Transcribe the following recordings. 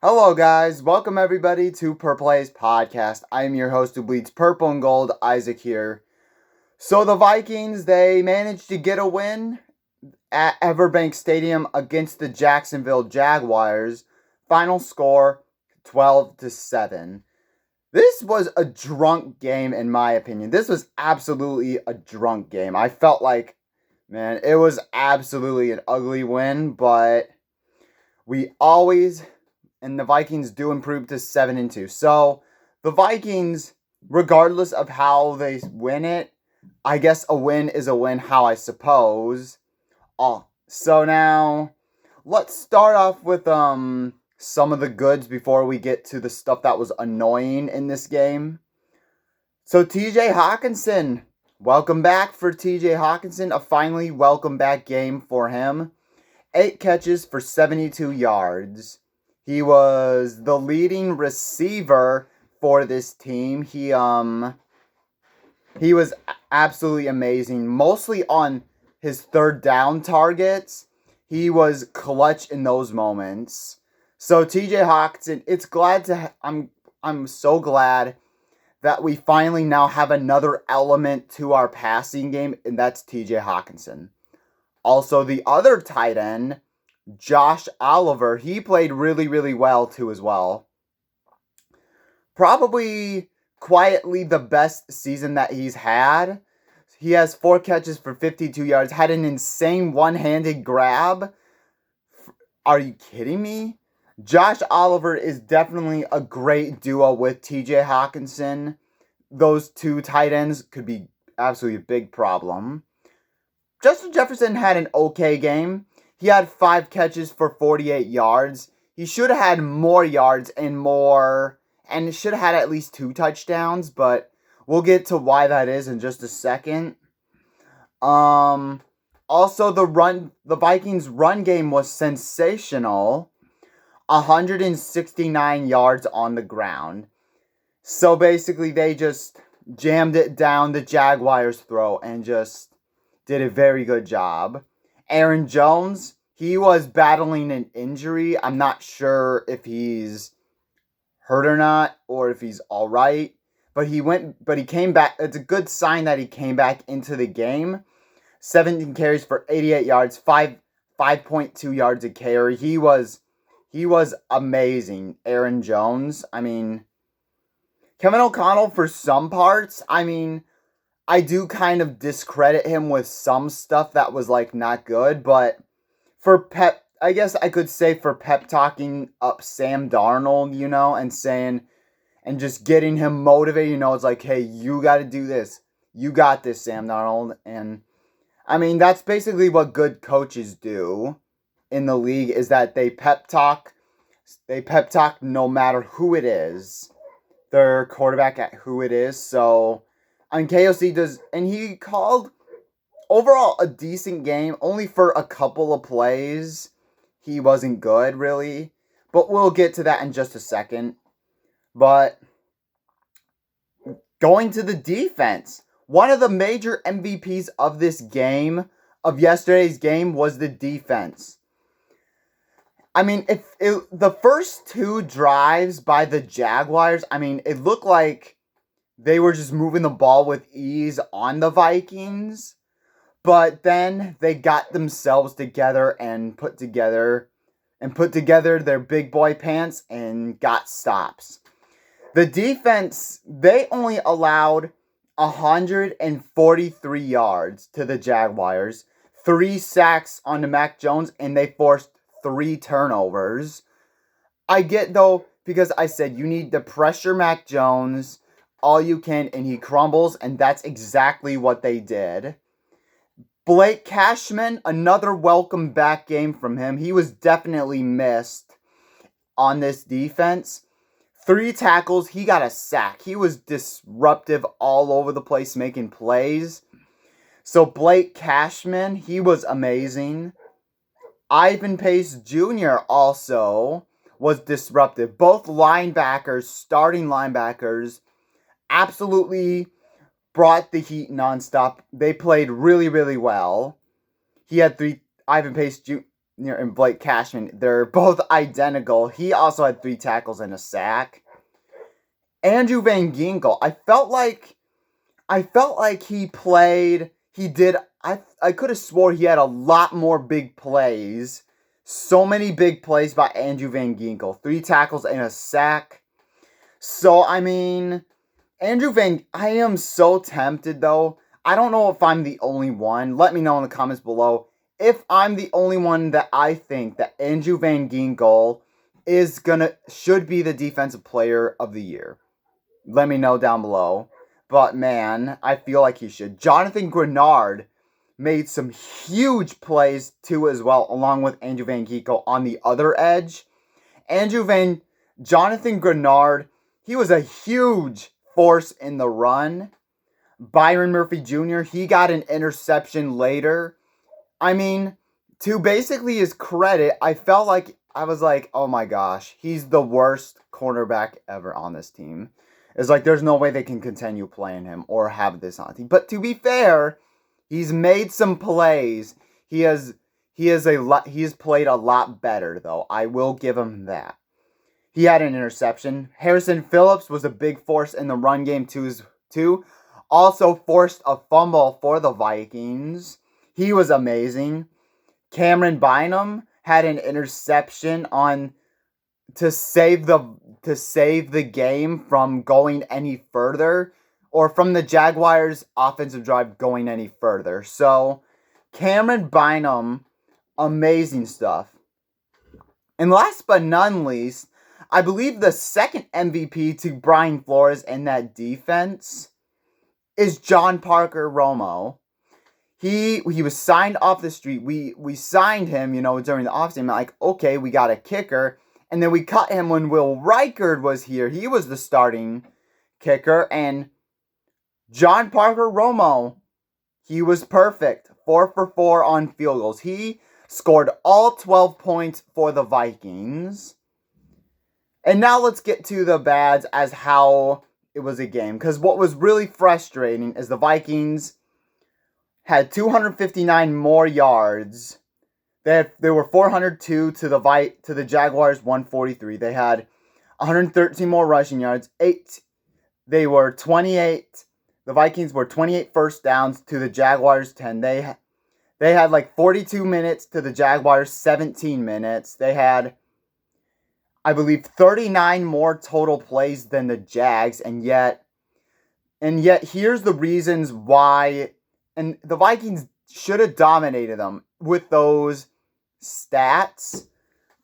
Hello, guys. Welcome, everybody, to Purple A's podcast. I am your host who bleeds purple and gold, Isaac here. So, the Vikings, they managed to get a win at Everbank Stadium against the Jacksonville Jaguars. Final score 12-7. This was a drunk game, in my opinion. This was absolutely a drunk game. I felt like, man, it was absolutely an ugly win, but we always. And the Vikings do improve to 7-2. So the Vikings, regardless of how they win it, I guess a win is a win, how I suppose. So now let's start off with some of the goods before we get to the stuff that was annoying in this game. So TJ Hawkinson, welcome back for TJ Hawkinson. A finally welcome back game for him. 8 catches for 72 yards. He was the leading receiver for this team. He was absolutely amazing. Mostly on his third down targets. He was clutch in those moments. So TJ Hawkinson, I'm so glad that we finally now have another element to our passing game, and that's TJ Hawkinson. Also, the other tight end, Josh Oliver, he played really, really well too as well. Probably quietly the best season that he's had. He has 4 catches for 52 yards, had an insane one-handed grab. Are you kidding me? Josh Oliver is definitely a great duo with TJ Hawkinson. Those two tight ends could be absolutely a big problem. Justin Jefferson had an okay game. He had 5 catches for 48 yards. He should have had more yards and should have had at least 2 touchdowns, but we'll get to why that is in just a second. Also, the Vikings' run game was sensational. 169 yards on the ground. So basically, they just jammed it down the Jaguars' throat and just did a very good job. Aaron Jones, he was battling an injury. I'm not sure if he's hurt or not, or if he's all right. But he came back. It's a good sign that he came back into the game. 17 carries for 88 yards, 5.2 yards a carry. He was amazing, Aaron Jones. I mean, Kevin O'Connell for some parts, I do kind of discredit him with some stuff that was not good, but I guess I could say for pep talking up Sam Darnold, and just getting him motivated, it's like, hey, you got to do this. You got this, Sam Darnold. And that's basically what good coaches do in the league, is that they pep talk no matter who it is, their quarterback at who it is. So, and KOC does, and he called overall a decent game, only for a couple of plays. He wasn't good, really. But we'll get to that in just a second. But going to the defense, one of the major MVPs of of yesterday's game, was the defense. The first 2 drives by the Jaguars, it looked like they were just moving the ball with ease on the Vikings. But then they got themselves together and put together their big boy pants and got stops. The defense, they only allowed 143 yards to the Jaguars, 3 sacks onto Mac Jones, and they forced 3 turnovers. I get, though, because I said you need to pressure Mac Jones all you can, and he crumbles, and that's exactly what they did. Blake Cashman, another welcome back game from him. He was definitely missed on this defense. 3 tackles, he got a sack. He was disruptive all over the place, making plays. So Blake Cashman, he was amazing. Ivan Pace Jr. also was disruptive. Both linebackers, starting linebackers, absolutely brought the heat nonstop. They played really, really well. He had 3. Ivan Pace Jr. and Blake Cashman, they're both identical. He also had 3 tackles and a sack. Andrew Van Ginkel, I felt like I could have swore he had a lot more big plays. So many big plays by Andrew Van Ginkel. 3 tackles and a sack. So, I mean, I am so tempted though. I don't know if I'm the only one. Let me know in the comments below if I'm the only one that I think that Andrew Van Ginkel should be the defensive player of the year. Let me know down below. But man, I feel like he should. Jonathan Grenard made some huge plays too as well, along with Andrew Van Ginkel on the other edge. Jonathan Grenard, he was a huge force in the run. Byron Murphy Jr., he got an interception later. I mean, to basically his credit, I was like, oh my gosh, he's the worst cornerback ever on this team. It's like there's no way they can continue playing him or have this on the team. But to be fair, he's made some plays. He has played a lot better though. I will give him that. He had an interception. Harrison Phillips was a big force in the run game too. Also forced a fumble for the Vikings. He was amazing. Cameron Bynum had an interception to save the game from going any further, or from the Jaguars' offensive drive going any further. So, Cameron Bynum, amazing stuff. And last but not least, I believe the second MVP to Brian Flores in that defense is John Parker Romo. He was signed off the street. We signed him, during the offseason. Like, okay, we got a kicker. And then we cut him when Will Reichard was here. He was the starting kicker. And John Parker Romo, he was perfect. 4 for 4 on field goals. He scored all 12 points for the Vikings. And now let's get to the bads as how it was a game. Because what was really frustrating is the Vikings had 259 more yards. They were 402 to the Jaguars 143. They had 113 more rushing yards. The Vikings were 28 first downs to the Jaguars 10. They had like 42 minutes to the Jaguars 17 minutes. They had, I believe, 39 more total plays than the Jags, and yet here's the reasons why. And the Vikings should have dominated them with those stats,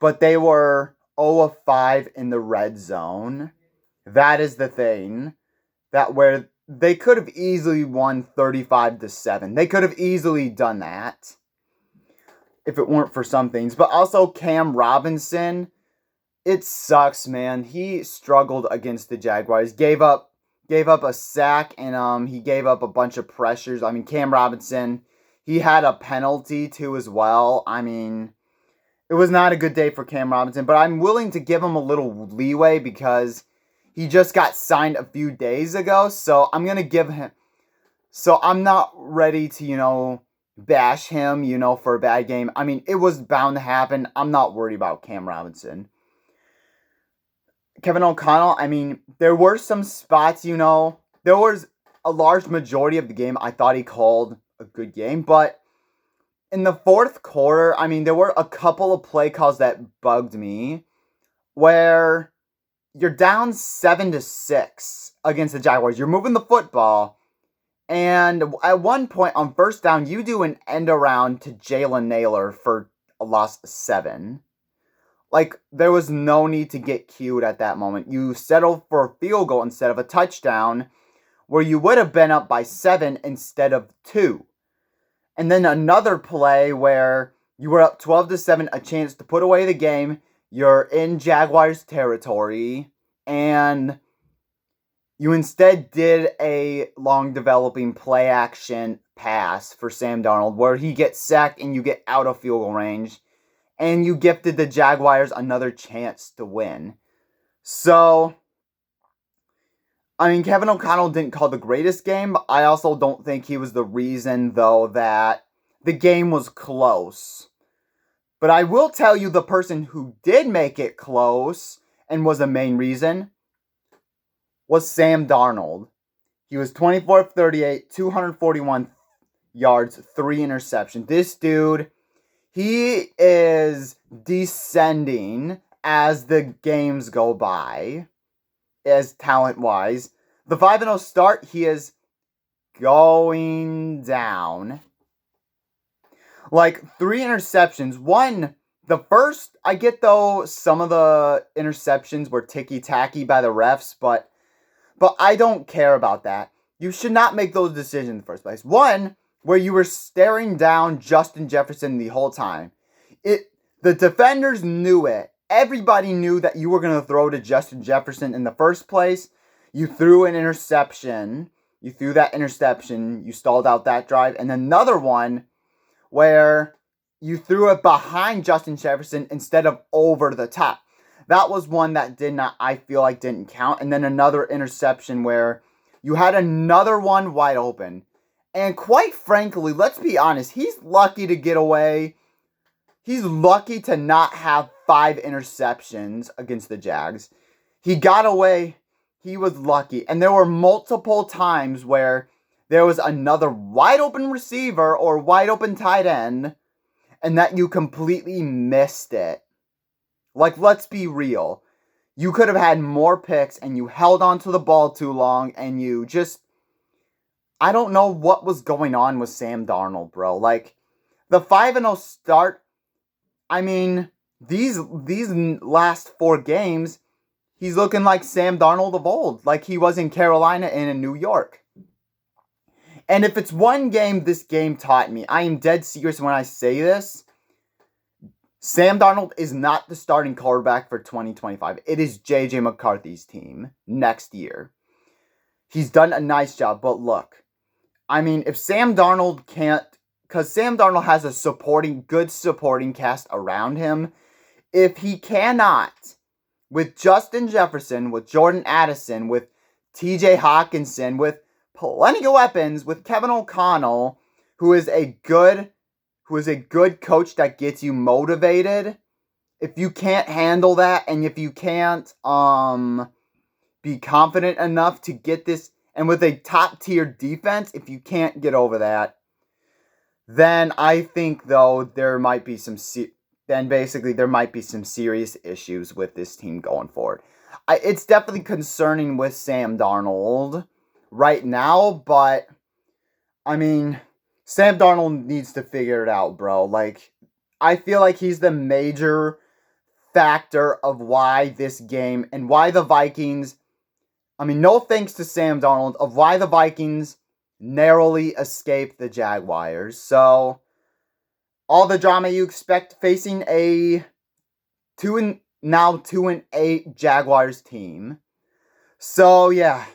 but they were 0 of 5 in the red zone. That is the thing. Where they could have easily won 35-7. They could have easily done that if it weren't for some things. But also Cam Robinson, it sucks, man. He struggled against the Jaguars. Gave up a sack, and he gave up a bunch of pressures. I mean, Cam Robinson, he had a penalty too as well. I mean, it was not a good day for Cam Robinson, but I'm willing to give him a little leeway because he just got signed a few days ago. So I'm going to give him... So I'm not ready to, bash him, for a bad game. I mean, it was bound to happen. I'm not worried about Cam Robinson. Kevin O'Connell, I mean, there were some spots, there was a large majority of the game I thought he called a good game, but in the fourth quarter, I mean, there were a couple of play calls that bugged me, where you're down 7-6 against the Jaguars. You're moving the football, and at one point on first down, you do an end around to Jalen Naylor for a loss of 7. Like, there was no need to get cued at that moment. You settled for a field goal instead of a touchdown, where you would have been up by 7 instead of 2. And then another play where you were up 12-7, a chance to put away the game. You're in Jaguars territory, and you instead did a long developing play action pass for Sam Darnold, where he gets sacked and you get out of field goal range. And you gifted the Jaguars another chance to win. So, I mean, Kevin O'Connell didn't call the greatest game, but I also don't think he was the reason, though, that the game was close. But I will tell you the person who did make it close and was the main reason was Sam Darnold. He was 24 of 38, 241 yards, 3 interceptions. This dude, he is descending as the games go by, as talent-wise. The 5-0 start, he is going down. Like, 3 interceptions. The first, I get though, some of the interceptions were ticky-tacky by the refs, but I don't care about that. You should not make those decisions in the first place. One, where you were staring down Justin Jefferson the whole time. The defenders knew it. Everybody knew that you were going to throw to Justin Jefferson in the first place. You threw an interception. You threw that interception. You stalled out that drive. And another one where you threw it behind Justin Jefferson instead of over the top. That was one that I feel like didn't count. And then another interception where you had another one wide open. And quite frankly, let's be honest, he's lucky to get away. He's lucky to not have 5 interceptions against the Jags. He got away. He was lucky. And there were multiple times where there was another wide open receiver or wide open tight end and that you completely missed it. Like, let's be real. You could have had more picks and you held on to the ball too long and you just... I don't know what was going on with Sam Darnold, bro. Like, the 5-0 start, I mean, these last 4 games, he's looking like Sam Darnold of old. Like he was in Carolina and in New York. And if it's one game this game taught me, I am dead serious when I say this, Sam Darnold is not the starting quarterback for 2025. It is J.J. McCarthy's team next year. He's done a nice job, but look, I mean, if Sam Darnold can't, because Sam Darnold has a good supporting cast around him, if he cannot, with Justin Jefferson, with Jordan Addison, with T.J. Hawkinson, with plenty of weapons, with Kevin O'Connell, who is a good coach that gets you motivated. If you can't handle that, and if you can't be confident enough to get this, and with a top tier defense, if you can't get over that, then I think though there might be some serious issues with this team going forward. It's definitely concerning with Sam Darnold right now, but I mean, Sam Darnold needs to figure it out, bro. Like, I feel like he's the major factor of why this game and why the Vikings, I mean, no thanks to Sam Darnold, of why the Vikings narrowly escaped the Jaguars. So, all the drama you expect facing a 2-8 Jaguars team. So, yeah.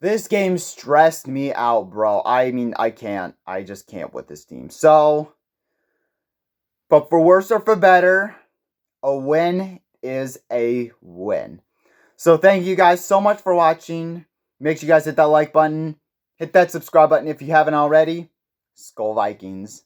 This game stressed me out, bro. I mean, I just can't with this team. So, but for worse or for better, a win is a win. So thank you guys so much for watching. Make sure you guys hit that like button. Hit that subscribe button if you haven't already. Skol Vikings.